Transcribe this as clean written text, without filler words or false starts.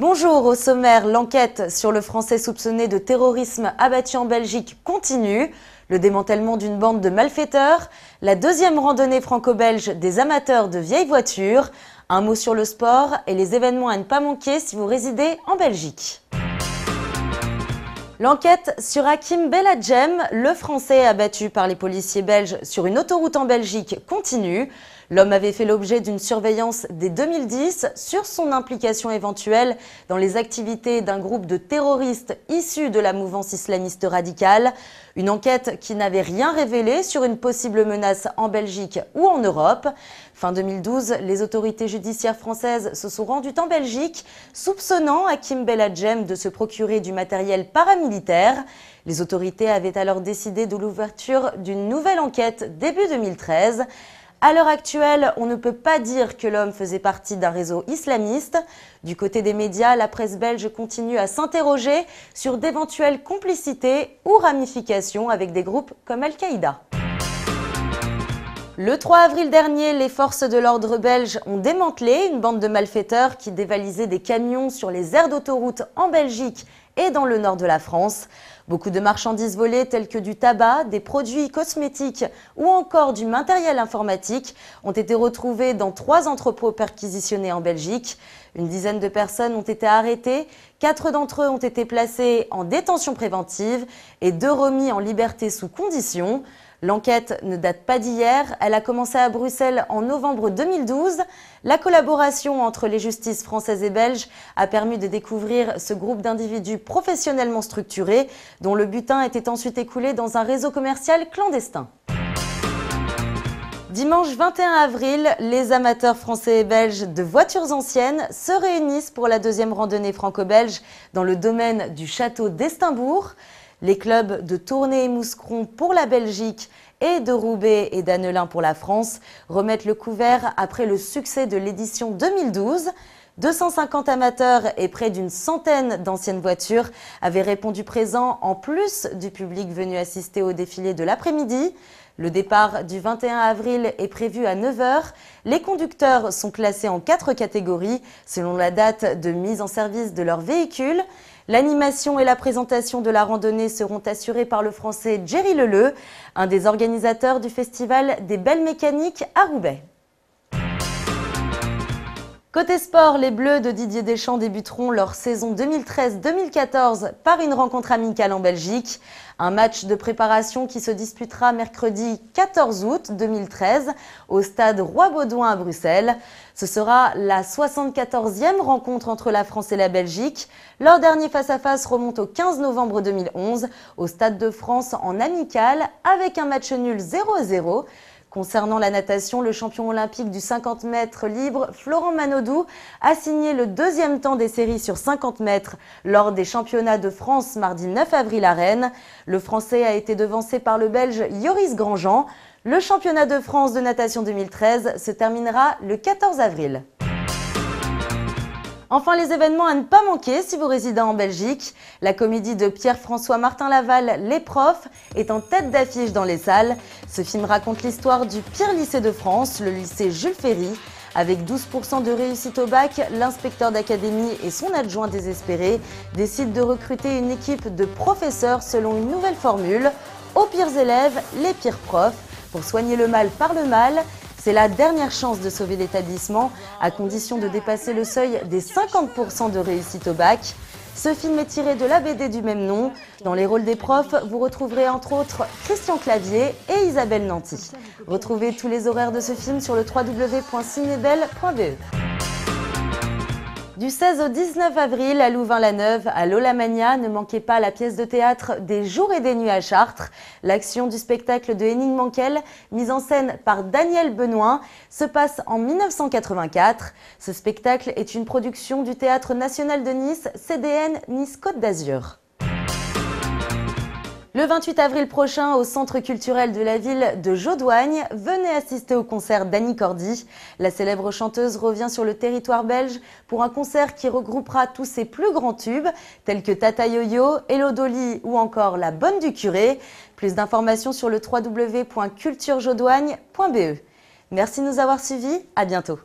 Bonjour, au sommaire, l'enquête sur le Français soupçonné de terrorisme abattu en Belgique continue. Le démantèlement d'une bande de malfaiteurs, la deuxième randonnée franco-belge des amateurs de vieilles voitures, un mot sur le sport et les événements à ne pas manquer si vous résidez en Belgique. L'enquête sur Hakim Belhadjem, le Français abattu par les policiers belges sur une autoroute en Belgique, continue. L'homme avait fait l'objet d'une surveillance dès 2010 sur son implication éventuelle dans les activités d'un groupe de terroristes issus de la mouvance islamiste radicale. Une enquête qui n'avait rien révélé sur une possible menace en Belgique ou en Europe. Fin 2012, les autorités judiciaires françaises se sont rendues en Belgique, soupçonnant Hakim Belhadjem de se procurer du matériel paramilitaire. Les autorités avaient alors décidé de l'ouverture d'une nouvelle enquête début 2013. À l'heure actuelle, on ne peut pas dire que l'homme faisait partie d'un réseau islamiste. Du côté des médias, la presse belge continue à s'interroger sur d'éventuelles complicités ou ramifications avec des groupes comme Al-Qaïda. Le 3 avril dernier, les forces de l'ordre belges ont démantelé une bande de malfaiteurs qui dévalisaient des camions sur les aires d'autoroute en Belgique et dans le nord de la France. Beaucoup de marchandises volées telles que du tabac, des produits cosmétiques ou encore du matériel informatique ont été retrouvés dans 3 entrepôts perquisitionnés en Belgique. Une dizaine de personnes ont été arrêtées, 4 d'entre eux ont été placés en détention préventive et 2 remis en liberté sous condition. L'enquête ne date pas d'hier, elle a commencé à Bruxelles en novembre 2012. La collaboration entre les justices françaises et belges a permis de découvrir ce groupe d'individus professionnellement structurés dont le butin était ensuite écoulé dans un réseau commercial clandestin. Dimanche 21 avril, les amateurs français et belges de voitures anciennes se réunissent pour la deuxième randonnée franco-belge dans le domaine du château d'Estaimbourg. Les clubs de Tournai et Mouscron pour la Belgique et de Roubaix et d'Annelin pour la France remettent le couvert après le succès de l'édition 2012. 250 amateurs et près d'une centaine d'anciennes voitures avaient répondu présents en plus du public venu assister au défilé de l'après-midi. Le départ du 21 avril est prévu à 9 h. Les conducteurs sont classés en 4 catégories selon la date de mise en service de leur véhicule. L'animation et la présentation de la randonnée seront assurées par le Français Jerry Leleu, un des organisateurs du festival des Belles Mécaniques à Roubaix. Côté sport, les Bleus de Didier Deschamps débuteront leur saison 2013-2014 par une rencontre amicale en Belgique. Un match de préparation qui se disputera mercredi 14 août 2013 au stade Roi-Baudouin à Bruxelles. Ce sera la 74e rencontre entre la France et la Belgique. Leur dernier face-à-face remonte au 15 novembre 2011 au Stade de France en amical avec un match nul 0-0. Concernant la natation, le champion olympique du 50 mètres libre, Florent Manodou, a signé le 2e temps des séries sur 50 mètres lors des championnats de France mardi 9 avril à Rennes. Le Français a été devancé par le Belge Joris Grandjean. Le championnat de France de natation 2013 se terminera le 14 avril. Enfin, les événements à ne pas manquer si vous résidez en Belgique. La comédie de Pierre-François Martin Laval, Les Profs, est en tête d'affiche dans les salles. Ce film raconte l'histoire du pire lycée de France, le lycée Jules Ferry. Avec 12% de réussite au bac, l'inspecteur d'académie et son adjoint désespéré décident de recruter une équipe de professeurs selon une nouvelle formule. Aux pires élèves, les pires profs. Pour soigner le mal par le mal, c'est la dernière chance de sauver l'établissement, à condition de dépasser le seuil des 50% de réussite au bac. Ce film est tiré de la BD du même nom. Dans les rôles des profs, vous retrouverez entre autres Christian Clavier et Isabelle Nanty. Retrouvez tous les horaires de ce film sur le www.cinebelle.be. Du 16 au 19 avril à Louvain-la-Neuve, à l'Olamania, ne manquez pas la pièce de théâtre Des jours et des nuits à Chartres. L'action du spectacle de Henning Mankell, mise en scène par Daniel Benoît, se passe en 1984. Ce spectacle est une production du Théâtre National de Nice, CDN Nice Côte d'Azur. Le 28 avril prochain, au Centre culturel de la ville de Jodoigne, venez assister au concert d'Annie Cordy. La célèbre chanteuse revient sur le territoire belge pour un concert qui regroupera tous ses plus grands tubes, tels que Tata Yo-Yo, Hello Dolly ou encore La Bonne du Curé. Plus d'informations sur le www.culturejodoigne.be. Merci de nous avoir suivis, à bientôt.